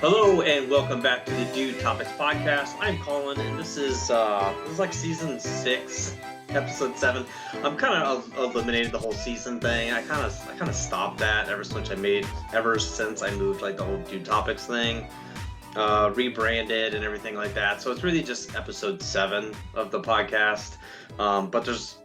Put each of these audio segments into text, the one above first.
Hello and welcome back to the Dude Topics podcast. I'm Colin, and this is like season 6, episode 7. I'm kind of eliminated the whole season thing. I kind of stopped that ever since I moved like the whole Dude Topics thing, rebranded and everything like that. So it's really just episode 7 of the podcast. But there's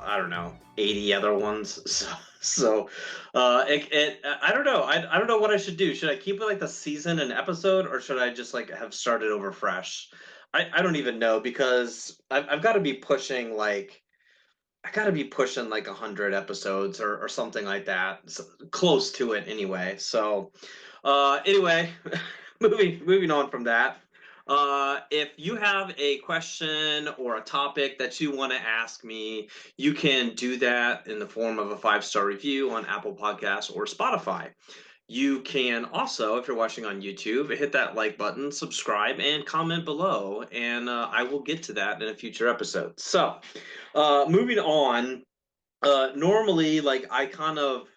I don't know 80 other ones. So I don't know. I don't know what I should do. Should I keep it like the season and episode, or should I just like have started over fresh? I don't even know because I've got to be pushing like I got to be pushing like 100 episodes or something like that, so, close to it anyway. So anyway, moving on from that. If you have a question or a topic that you want to ask me, you can do that in the form of a 5-star review on Apple Podcasts or Spotify. You can also, if you're watching on YouTube, hit that like button, subscribe, and comment below, and I will get to that in a future episode. So, moving on. Normally, like I kind of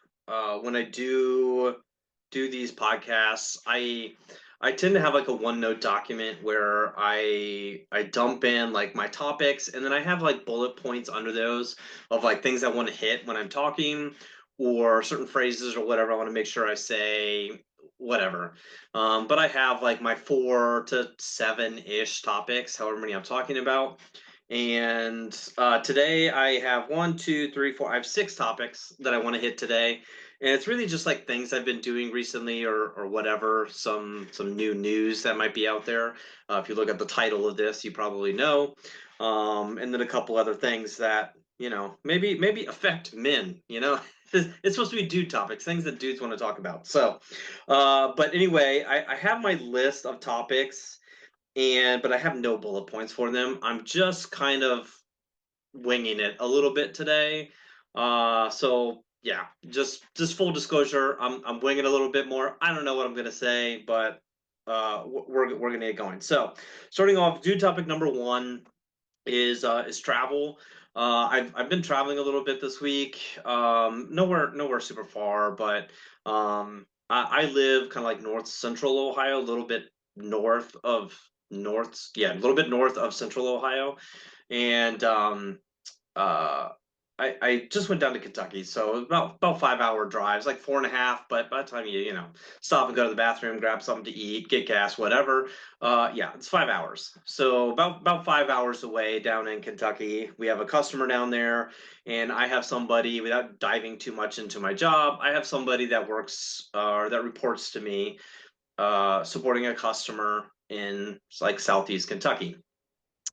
when I do these podcasts, I tend to have like a OneNote document where I dump in like my topics, and then I have like bullet points under those of like things I want to hit when I'm talking, or certain phrases or whatever I want to make sure I say, whatever. But I have like my 4 to 7-ish topics, however many I'm talking about. And today I have 1, 2, 3, 4. I have 6 topics that I want to hit today, and it's really just like things I've been doing recently, or whatever. Some new news that might be out there. If you look at the title of this, you probably know. And then a couple other things that maybe affect men. It's supposed to be dude topics, things that dudes want to talk about. So, but anyway, I have my list of topics, but I have no bullet points for them. I'm just kind of winging it a little bit today. So yeah, just full disclosure, I'm winging a little bit more. I don't know what I'm gonna say, but we're gonna get going. So starting off, dude topic number 1 is travel. I've been traveling a little bit this week. Nowhere super far, but I live kind of like north central Ohio, a little bit a little bit north of central Ohio, and uh, I just went down to Kentucky, so about 5-hour drives, like 4.5. But by the time you stop and go to the bathroom, grab something to eat, get gas, whatever, yeah, it's 5 hours. So about 5 hours away down in Kentucky, we have a customer down there, and I have somebody. Without diving too much into my job, I have somebody that works or that reports to me, supporting a customer in like southeast Kentucky.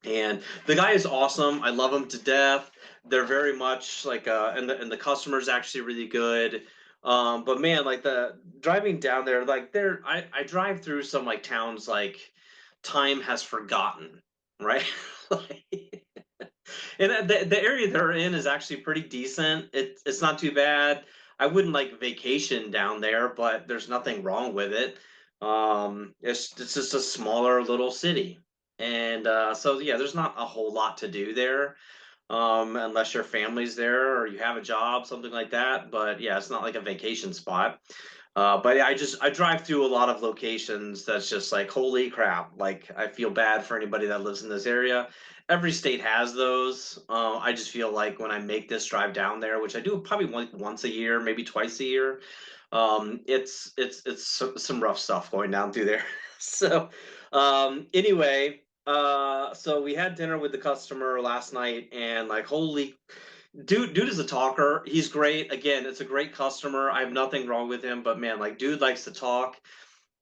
And the guy is awesome. I love him to death. They're very much like and the customer's actually really good. But man, like the driving down there, like I drive through some like towns like time has forgotten, right? Like, and the area they're in is actually pretty decent. It's not too bad. I wouldn't like vacation down there, but there's nothing wrong with it. It's just a smaller little city, and so yeah, there's not a whole lot to do there, unless your family's there or you have a job, something like that. But yeah, it's not like a vacation spot. But yeah, I drive through a lot of locations that's just like, holy crap. Like, I feel bad for anybody that lives in this area. Every state has those. I just feel like when I make this drive down there, which I do probably once a year, maybe twice a year, it's some rough stuff going down through there. So anyway, so we had dinner with the customer last night, and like, holy dude is a talker. He's great. Again, it's a great customer. I have nothing wrong with him, but man, like, dude likes to talk,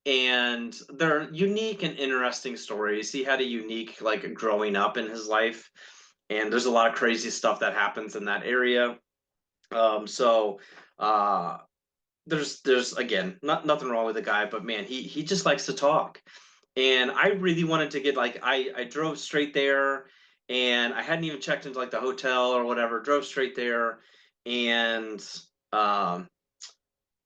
and they're unique and interesting stories. He had a unique like growing up in his life, and there's a lot of crazy stuff that happens in that area. So uh there's again nothing wrong with the guy, but man, he just likes to talk. And I really wanted to get like I drove straight there, and I hadn't even checked into like the hotel or whatever. Drove straight there, and um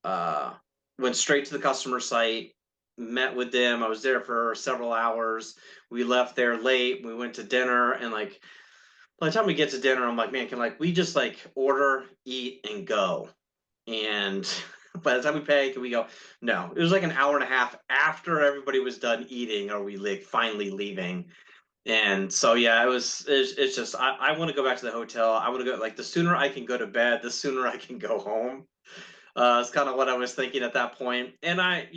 uh went straight to the customer site, met with them. I was there for several hours. We left there late. We went to dinner, and like by the time we get to dinner, I'm like, man, can like we just like order, eat, and go? And By the time we pay, can we go? No, it was like an hour and a half after everybody was done eating, are we like finally leaving? And so yeah, it's just I want to go back to the hotel. I want to go, like, the sooner I can go to bed, the sooner I can go home. It's kind of what I was thinking at that point. And I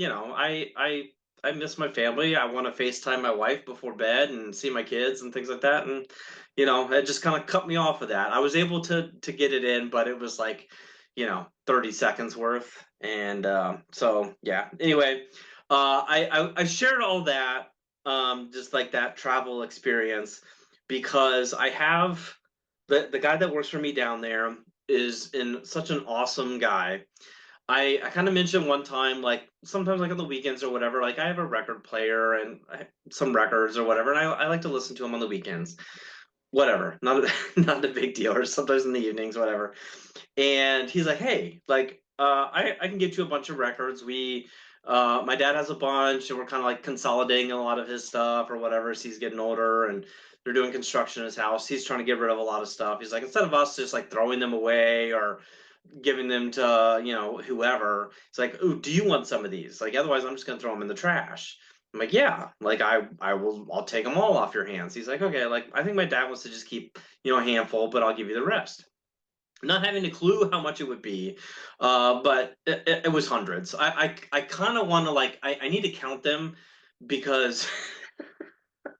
miss my family. I want to FaceTime my wife before bed and see my kids and things like that. And it just kind of cut me off of that. I was able to get it in, but it was like 30 seconds worth. And so yeah. Anyway, I shared all that, just like that travel experience, because I have the guy that works for me down there is in such an awesome guy. I kind of mentioned one time, like sometimes like on the weekends or whatever, like I have a record player and some records or whatever, and I like to listen to them on the weekends. Whatever, not not a big deal, or sometimes in the evenings, whatever. And he's like, hey, like I can get you a bunch of records. My dad has a bunch, and we're kind of like consolidating a lot of his stuff or whatever. So he's getting older, and they're doing construction in his house. He's trying to get rid of a lot of stuff. He's like, instead of us just like throwing them away or giving them to whoever, it's like, oh, do you want some of these? Like, otherwise I'm just gonna throw them in the trash. I'm like, yeah, like I'll take them all off your hands. He's like, okay, like I think my dad wants to just keep a handful, but I'll give you the rest. Not having a clue how much it would be, but it was hundreds. I kind of want to, like, I need to count them, because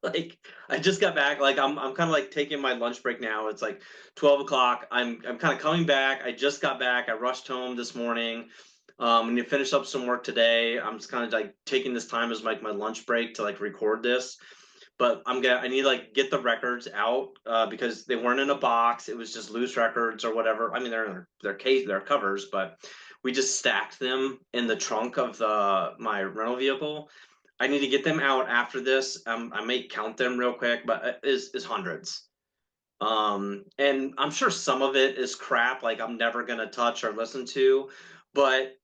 like I just got back. Like I'm kind of like taking my lunch break now. It's like 12 o'clock. I'm kind of coming back. I just got back. I rushed home this morning. And you finish up some work today. I'm just kind of like taking this time as like my lunch break to like record this. But I need to like get the records out, because they weren't in a box. It was just loose records or whatever. I mean, they're in their covers, but we just stacked them in the trunk of my rental vehicle. I need to get them out after this. I may count them real quick, but is hundreds. And I'm sure some of it is crap, like I'm never gonna touch or listen to, but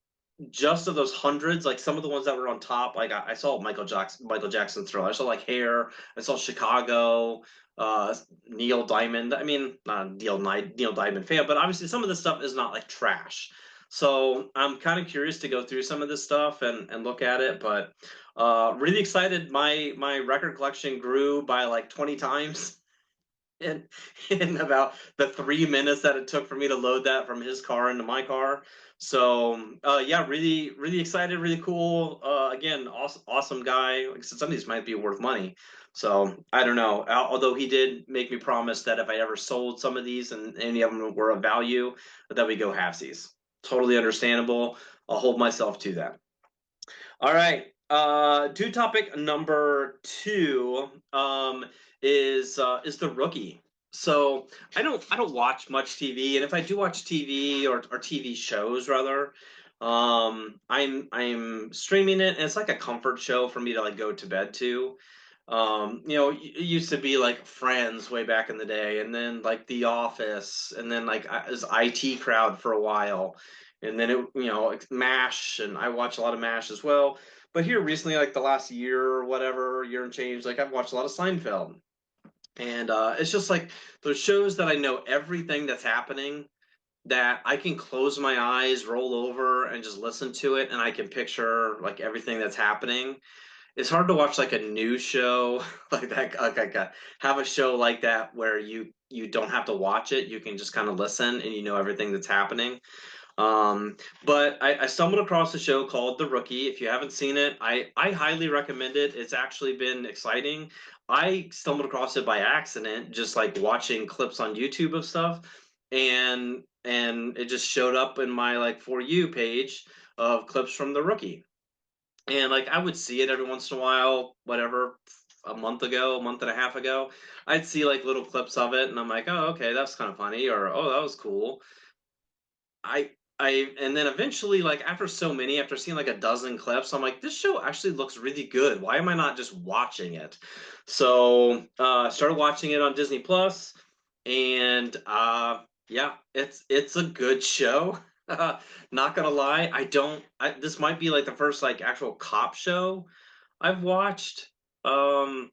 just of those hundreds, like some of the ones that were on top, like I saw Michael Jackson Thriller. I saw like Hair. I saw Chicago. Neil Diamond. I mean, not a Neil Diamond fan, but obviously some of this stuff is not like trash. So I'm kind of curious to go through some of this stuff and look at it, but really excited. My record collection grew by like 20 times in about the 3 minutes that it took for me to load that from his car into my car. So yeah, really, really excited, really cool. Again, awesome guy. Like I said, some of these might be worth money. So I don't know. Although he did make me promise that if I ever sold some of these and any of them were of value, that we go halvesies. Totally understandable. I'll hold myself to that. All right. Do topic number two, is the rookie. So I don't watch much TV, and if I do watch TV or TV shows rather, I'm streaming it, and it's like a comfort show for me to like go to bed to. It used to be like Friends way back in the day, and then like The Office, and then like it was IT Crowd for a while, and then like MASH, and I watch a lot of MASH as well. But here recently, like the last year or whatever, year and change, like I've watched a lot of Seinfeld, and it's just like those shows that I know everything that's happening, that I can close my eyes, roll over, and just listen to it, and I can picture like everything that's happening. It's hard to watch like a news show like that, have a show like that where you don't have to watch it. You can just kind of listen and you know everything that's happening. But I stumbled across a show called The Rookie. If you haven't seen it, I highly recommend it. It's actually been exciting. I stumbled across it by accident, just like watching clips on YouTube of stuff, and it just showed up in my like For You page of clips from The Rookie. And like I would see it every once in a while, whatever, a month ago, a month and a half ago, I'd see like little clips of it, and I'm like, oh, okay, that's kind of funny, or oh, that was cool. I and then eventually, like after seeing like a dozen clips, I'm like, this show actually looks really good. Why am I not just watching it? So started watching it on Disney Plus, and yeah, it's a good show. Not gonna lie, this might be like the first like actual cop show I've watched. Um,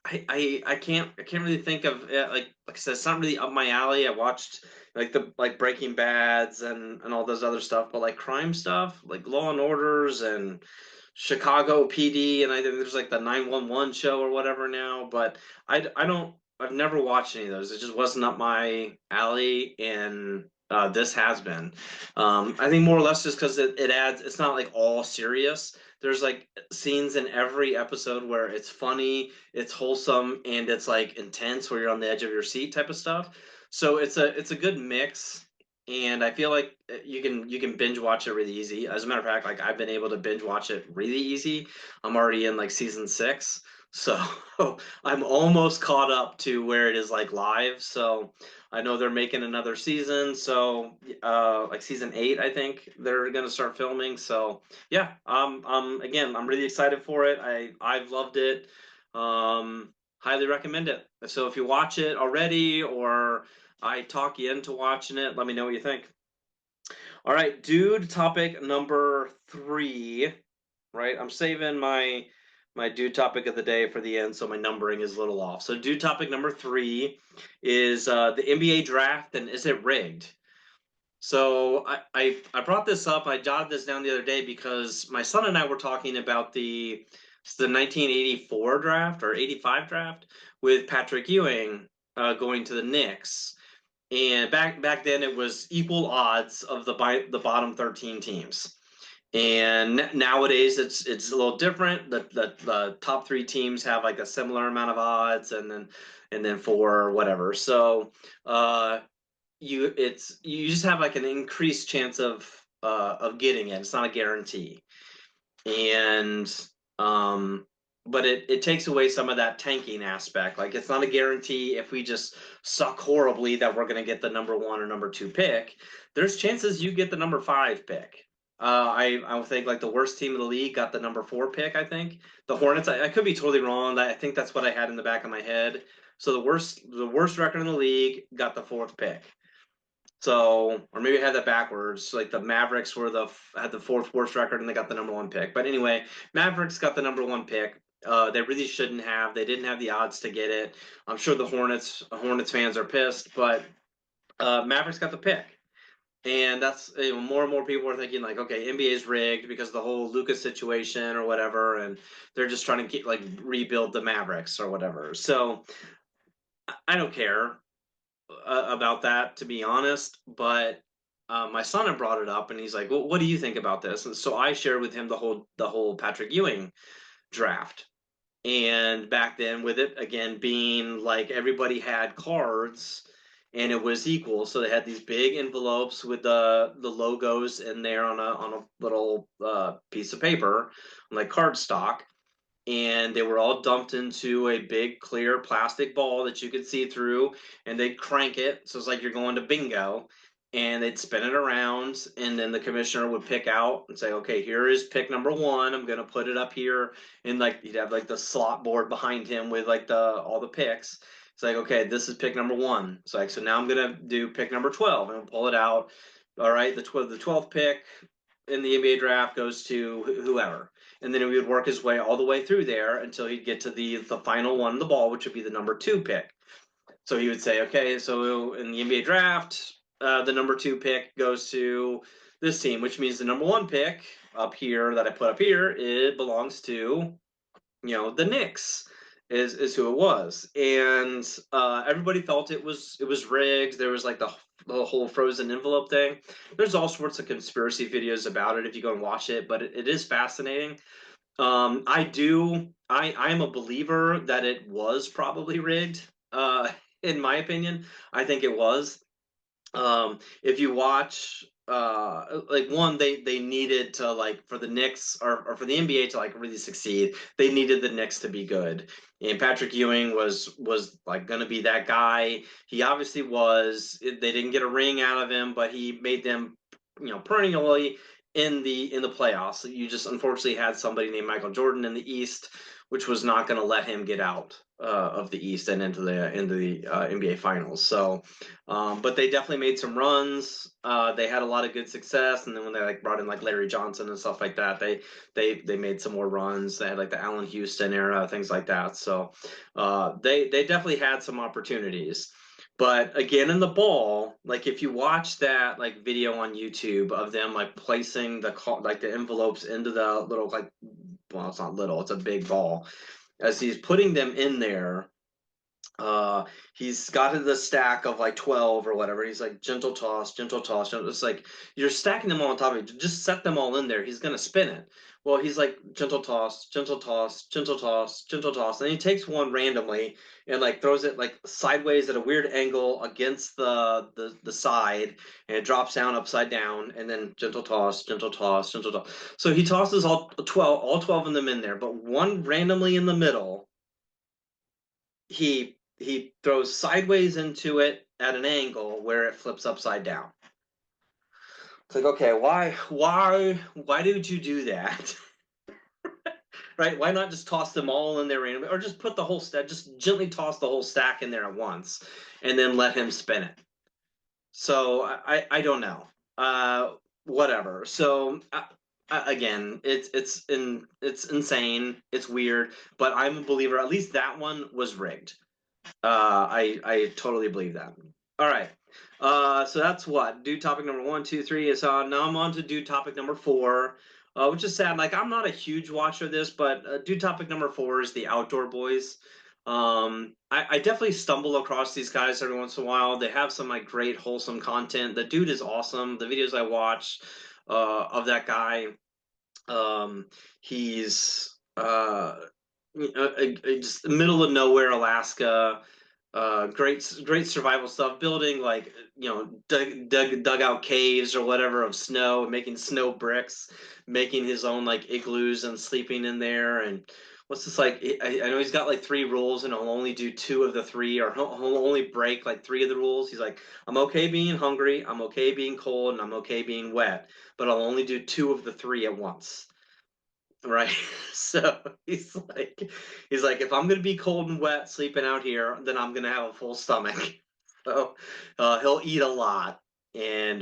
I can't really think of it, like I said, it's not really up my alley. I watched like Breaking Bads and all those other stuff, but like crime stuff, like Law and Orders and Chicago PD, and I think there's like the 911 show or whatever now. But I don't I've never watched any of those. It just wasn't up my alley, and this has been. I think more or less just because it adds. It's not like all serious. There's like scenes in every episode where it's funny, it's wholesome, and it's like intense where you're on the edge of your seat type of stuff. So it's a good mix, and I feel like you can binge watch it really easy. As a matter of fact, like I've been able to binge watch it really easy. I'm already in like season 6, so I'm almost caught up to where it is like live. So I know they're making another season, so like season 8, I think they're gonna start filming. So yeah, again, I'm really excited for it. I've loved it. Highly recommend it. So if you watch it already or I talk you into watching it, let me know what you think. All right, dude, topic number 3, right? I'm saving my dude topic of the day for the end, so my numbering is a little off. So dude topic number 3 is the NBA draft, and is it rigged? So I brought this up. I jotted this down the other day because my son and I were talking about the 1984 draft or 85 draft with Patrick Ewing going to the Knicks. And back then it was equal odds of the bottom 13 teams. And nowadays it's a little different. The top 3 teams have like a similar amount of odds, and then 4 whatever. So you just have like an increased chance of getting it. It's not a guarantee, and but it takes away some of that tanking aspect. Like it's not a guarantee if we just suck horribly that we're going to get the number 1 or number 2 pick. There's chances you get the number 5 pick. I would think like the worst team in the league got the number 4 pick. I think the Hornets. I could be totally wrong. I think that's what I had in the back of my head. So the worst record in the league got the 4th pick. So, or maybe I had that backwards. Like the Mavericks had the 4th worst record and they got the number 1 pick. But anyway, Mavericks got the number 1 pick. They really shouldn't have. They didn't have the odds to get it. I'm sure the Hornets fans are pissed, but Mavericks got the pick. And that's more and more people are thinking like, okay, NBA is rigged because of the whole Lucas situation or whatever, and they're just trying to get like rebuild the Mavericks or whatever. So I don't care about that, to be honest. But my son had brought it up, and he's like, "Well, what do you think about this?" And so I shared with him the whole Patrick Ewing draft. And back then, with it again being like everybody had cards, and it was equal, so they had these big envelopes with the logos in there on a little piece of paper, like cardstock, and they were all dumped into a big clear plastic ball that you could see through, and they'd crank it so it's like you're going to bingo, and they'd spin it around, and then the commissioner would pick out and say, okay, here is pick number 1. I'm going to put it up here, and like he'd have like the slot board behind him with like the all the picks. It's like, okay, this is pick number 1. It's like, so now I'm going to do pick number 12 and pull it out. All right, the 12th pick in the NBA draft goes to whoever, and then he would work his way all the way through there until he'd get to the final one, the ball, which would be the number 2 pick. So he would say, okay, so in the NBA draft, the number 2 pick goes to this team, which means the number 1 pick up here that I put up here, it belongs to the Knicks is who it was, and everybody felt it was rigged. There was like the whole frozen envelope thing. There's all sorts of conspiracy videos about it if you go and watch it, but it is fascinating. I am a believer that it was probably rigged. In my opinion, I think it was. If you watch, like one, they needed to like for the Knicks or for the NBA to like really succeed, they needed the Knicks to be good. And Patrick Ewing was like going to be that guy. He obviously was. They didn't get a ring out of him, but he made them, perennially in the playoffs. You just unfortunately had somebody named Michael Jordan in the East, which was not going to let him get out of the East and into the NBA Finals. So, but they definitely made some runs. They had a lot of good success, and then when they like brought in like Larry Johnson and stuff like that, they made some more runs. They had like the Allen Houston era, things like that. So, they definitely had some opportunities. But again, in the ball, like if you watch that like video on YouTube of them like placing the envelopes into the little like, well, it's not little, it's a big ball. As he's putting them in there, uh, he's got the stack of like 12 or whatever. He's like gentle toss, gentle toss. It's like you're stacking them all on top of it. Just set them all in there. He's gonna spin it. Well, he's like gentle toss, gentle toss, gentle toss, gentle toss. And he takes one randomly and like throws it like sideways at a weird angle against the side, and it drops down upside down. And then gentle toss, gentle toss, gentle toss. So he tosses all 12 of them in there, but one randomly in the middle. He throws sideways into it at an angle where it flips upside down. It's like, okay, why did you do that? Right? Why not just toss them all in there randomly, or just put the whole stack, just gently toss the whole stack in there at once, and then let him spin it. So I don't know. Whatever. So again, it's insane. It's weird, but I'm a believer. At least that one was rigged. I totally believe that. All right. So that's what dude topic number one, two, three is now I'm on to dude topic number four, which is sad. Like I'm not a huge watcher of this, but dude topic number four is the Outdoor Boys. I definitely stumble across these guys every once in a while. They have some like great wholesome content. The dude is awesome. The videos I watch of that guy, he's just middle of nowhere Alaska, great survival stuff, building like dug out caves or whatever of snow, making snow bricks, making his own like igloos and sleeping in there. And what's this like, I know he's got like three rules and he'll only do two of the three, or he'll only break like three of the rules. He's like, I'm okay being hungry, I'm okay being cold, and I'm okay being wet, but I'll only do two of the three at once. Right. So he's like, if I'm gonna be cold and wet sleeping out here, then I'm gonna have a full stomach. So he'll eat a lot. And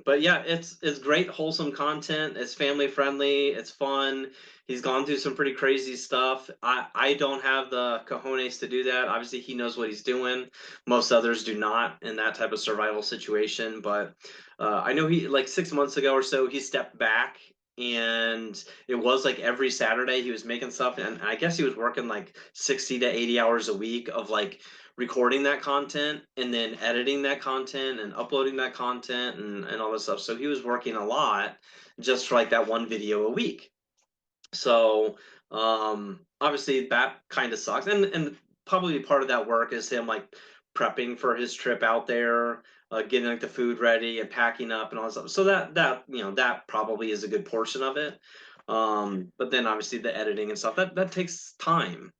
but yeah, it's great wholesome content. It's family friendly, it's fun. He's gone through some pretty crazy stuff. I don't have the cojones to do that. Obviously he knows what he's doing. Most others do not in that type of survival situation. But I know he like 6 months ago or so he stepped back, and it was like every Saturday he was making stuff, and I guess he was working like 60 to 80 hours a week of like recording that content and then editing that content and uploading that content and all this stuff. So he was working a lot just for like that one video a week. So obviously that kind of sucks. And probably part of that work is him like prepping for his trip out there, getting like the food ready and packing up and all that stuff. So that probably is a good portion of it. But then obviously the editing and stuff that takes time.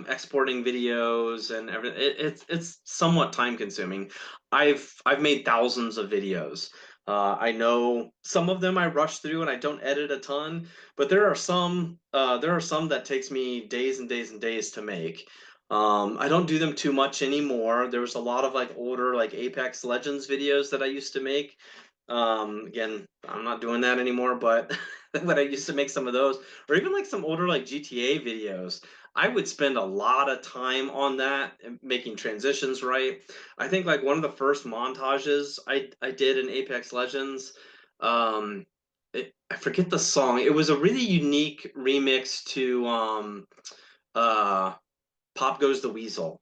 Exporting videos and everything, it's somewhat time consuming. I've made thousands of videos. I know some of them I rush through and I don't edit a ton, but there are some that takes me days and days and days to make. I don't do them too much anymore. There was a lot of like older like Apex Legends videos that I used to make. Again, I'm not doing that anymore, but when I used to make some of those, or even like some older like GTA videos, I would spend a lot of time on that, making transitions right. I think like one of the first montages I did in Apex Legends, I forget the song. It was a really unique remix to uh Pop Goes the Weasel.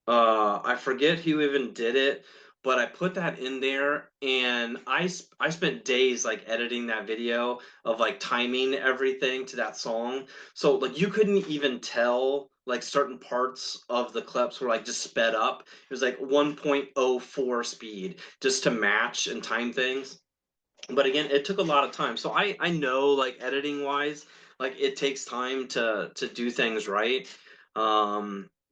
I forget who even did it, but I put that in there, and I spent days like editing that video of like timing everything to that song. So like you couldn't even tell like certain parts of the clips were like just sped up. It was like 1.04 speed just to match and time things. But again, it took a lot of time. So I know like editing wise, like it takes time to do things right.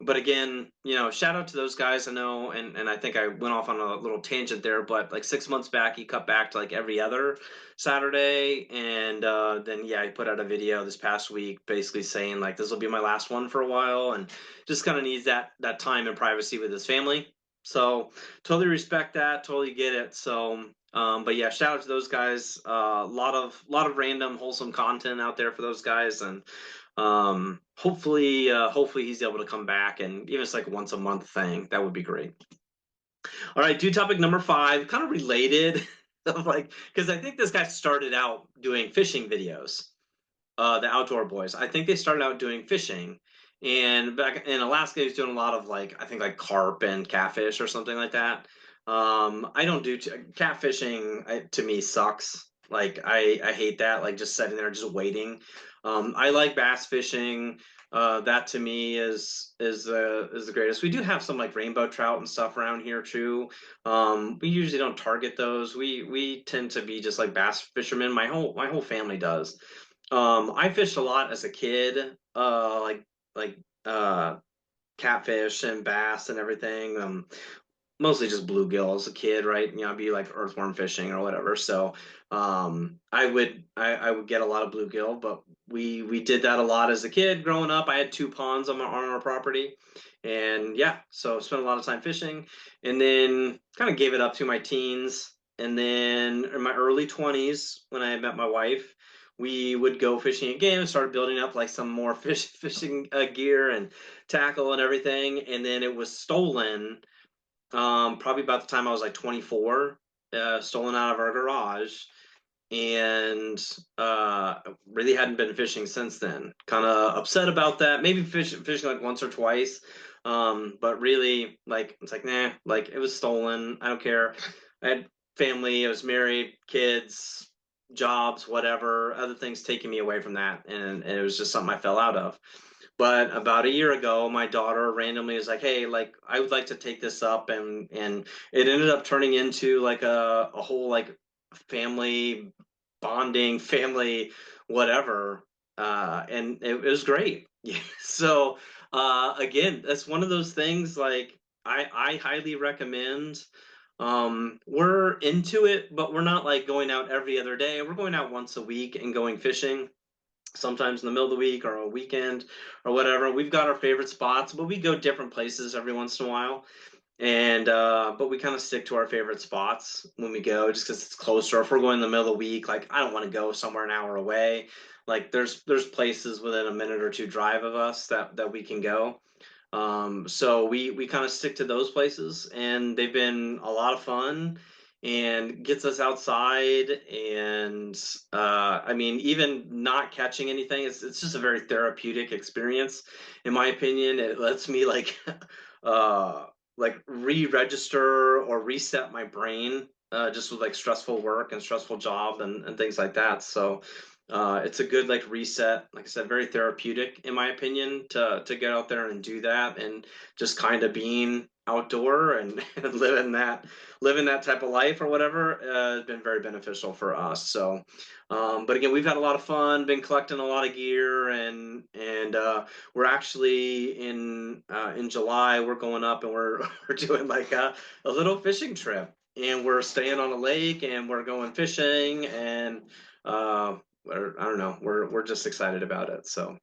But again, shout out to those guys. I know, and I think I went off on a little tangent there, but like 6 months back, he cut back to like every other Saturday, and then yeah, he put out a video this past week, basically saying like this will be my last one for a while, and just kind of needs that time and privacy with his family. So totally respect that, totally get it. So. But yeah, shout out to those guys. A lot of random wholesome content out there for those guys, and hopefully he's able to come back, and even if it's like once a month thing, that would be great. All right, do topic number 5, kind of related, of like, because I think this guy started out doing fishing videos, the Outdoor Boys. I think they started out doing fishing, and back in Alaska, he's doing a lot of like I think like carp and catfish or something like that. I don't do catfishing. To me sucks. Like I hate that. Like just sitting there just waiting. I like bass fishing. That to me is the greatest. We do have some like rainbow trout and stuff around here too. We usually don't target those. We tend to be just like bass fishermen. My whole family does. I fished a lot as a kid, like catfish and bass and everything. Mostly just bluegill as a kid, right? I'd be like earthworm fishing or whatever. So I would get a lot of bluegill, but we did that a lot as a kid growing up. I had 2 ponds on our property, and yeah, so spent a lot of time fishing, and then kind of gave it up to my teens, and then in my early 20s when I met my wife. We would go fishing again, started building up like some more fishing gear and tackle and everything, and then it was stolen probably about the time I was like 24, stolen out of our garage, and really hadn't been fishing since then. Kind of upset about that. Maybe fishing like once or twice, but really like it's like nah, like it was stolen. I don't care. I had family. I was married, kids, jobs, whatever, other things taking me away from that, and it was just something I fell out of. But about a year ago, my daughter randomly was like, "Hey, like I would like to take this up," and it ended up turning into like a whole like family bonding, family whatever, and it was great. Yeah. So again, that's one of those things like I highly recommend. We're into it, but we're not like going out every other day. We're going out once a week and going fishing sometimes in the middle of the week or a weekend or whatever. We've got our favorite spots, but we go different places every once in a while. And but we kind of stick to our favorite spots when we go, just because it's closer. If we're going in the middle of the week, like I don't want to go somewhere an hour away. Like there's places within a minute or two drive of us that we can go. So we kind of stick to those places, and they've been a lot of fun and gets us outside. And I mean, even not catching anything, it's just a very therapeutic experience, in my opinion. It lets me uh, like re-register or reset my brain. Just with like stressful work and stressful job and things like that. So it's a good like reset, like I said, very therapeutic in my opinion to get out there and do that, and just kind of being outdoor and living that type of life or whatever has been very beneficial for us. So, but again, we've had a lot of fun, been collecting a lot of gear, and we're actually in July we're going up and we're we're doing like a little fishing trip. And we're staying on a lake and we're going fishing, and I don't know. We're just excited about it. So,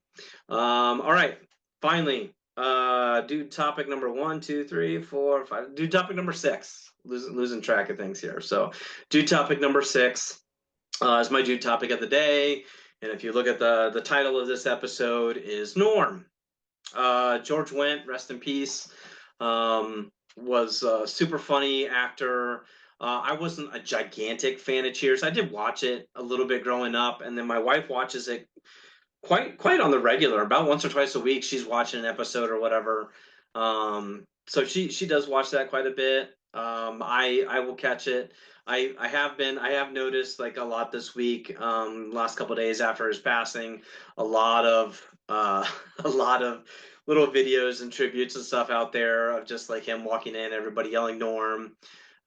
all right. Finally, do topic number one, two, three, four, five. Do topic number 6. Losing track of things here. So, do topic number 6 is my do topic of the day. And if you look at the title of this episode is Norm. George Wendt, rest in peace. Was a super funny actor. I wasn't a gigantic fan of Cheers. I did watch it a little bit growing up, and then my wife watches it quite on the regular, about once or twice a week. She's watching an episode or whatever. So she does watch that quite a bit. I will catch it. I have noticed like a lot this week, last couple of days after his passing, a lot of a lot of little videos and tributes and stuff out there of just like him walking in, everybody yelling Norm,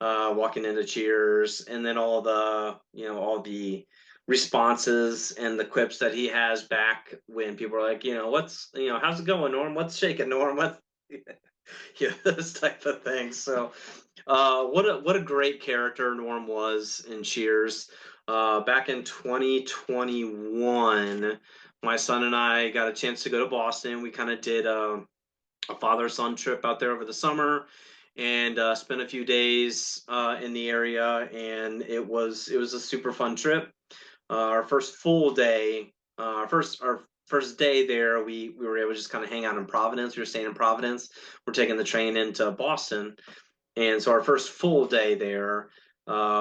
walking into Cheers, and then all the responses and the quips that he has back when people are like, how's it going, Norm? What's shaking, Norm? What? Yeah, those type of things. So, what a great character Norm was in Cheers. Back in 2021, my son and I got a chance to go to Boston. We kind of did a father-son trip out there over the summer, and spent a few days in the area, and it was a super fun trip. Our first full day, our first day there, we were able to just kind of hang out in Providence. We were staying in Providence. We're taking the train into Boston, and so our first full day there,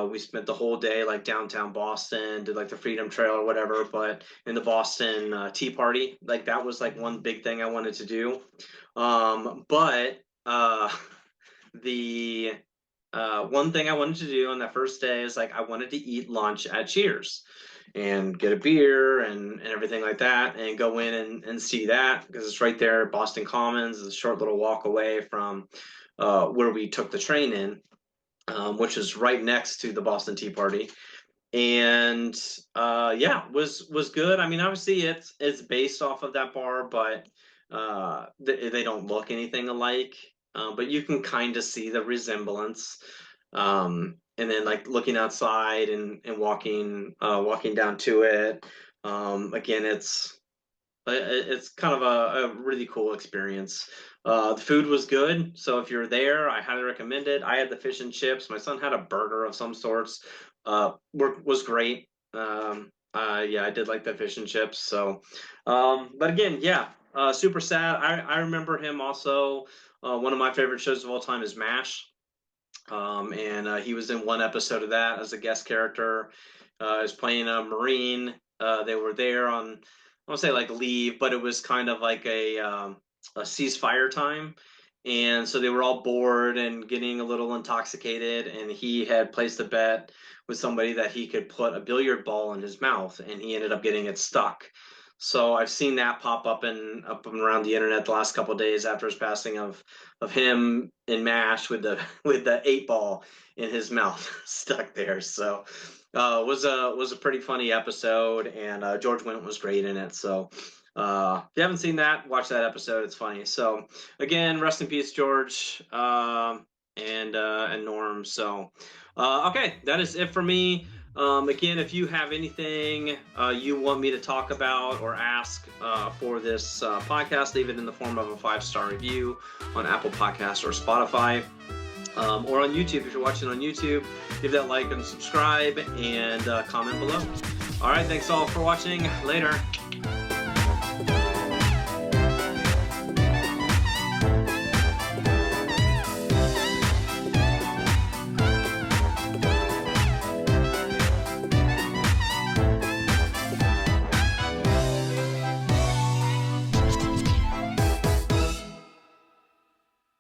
we spent the whole day like downtown Boston, did like the Freedom Trail or whatever. But in the Boston Tea Party, like that was like one big thing I wanted to do. But the one thing I wanted to do on that first day is like I wanted to eat lunch at Cheers and get a beer and everything like that, and go in and see that because it's right there, Boston Commons. It's a short little walk away from where we took the train in, which is right next to the Boston Tea Party. And yeah, was good. I mean, obviously it's based off of that bar, but they don't look anything alike. But you can kind of see the resemblance. And then like looking outside and walking down to it. Again, it's kind of a really cool experience. The food was good, so if you're there, I highly recommend it. I had the fish and chips. My son had a burger of some sorts. Was great. Yeah, I did like the fish and chips. So, but again, yeah, super sad. I remember him also. One of my favorite shows of all time is MASH. And he was in one episode of that as a guest character. Is playing a Marine. They were there on, I won't say like leave, but it was kind of like a ceasefire time. And so they were all bored and getting a little intoxicated. And he had placed a bet with somebody that he could put a billiard ball in his mouth, and he ended up getting it stuck. So I've seen that pop up and around the internet the last couple of days after his passing of him in MASH with the with the 8 ball in his mouth stuck there. So was a pretty funny episode, and George Wendt was great in it. So if you haven't seen that, watch that episode. It's funny. So again, rest in peace, George, and Norm. So okay, that is it for me. Again, if you have anything you want me to talk about or ask for this podcast, leave it in the form of a 5-star review on Apple Podcasts or Spotify, or on YouTube. If you're watching on YouTube, give that like and subscribe, and comment below. All right, thanks all for watching. Later.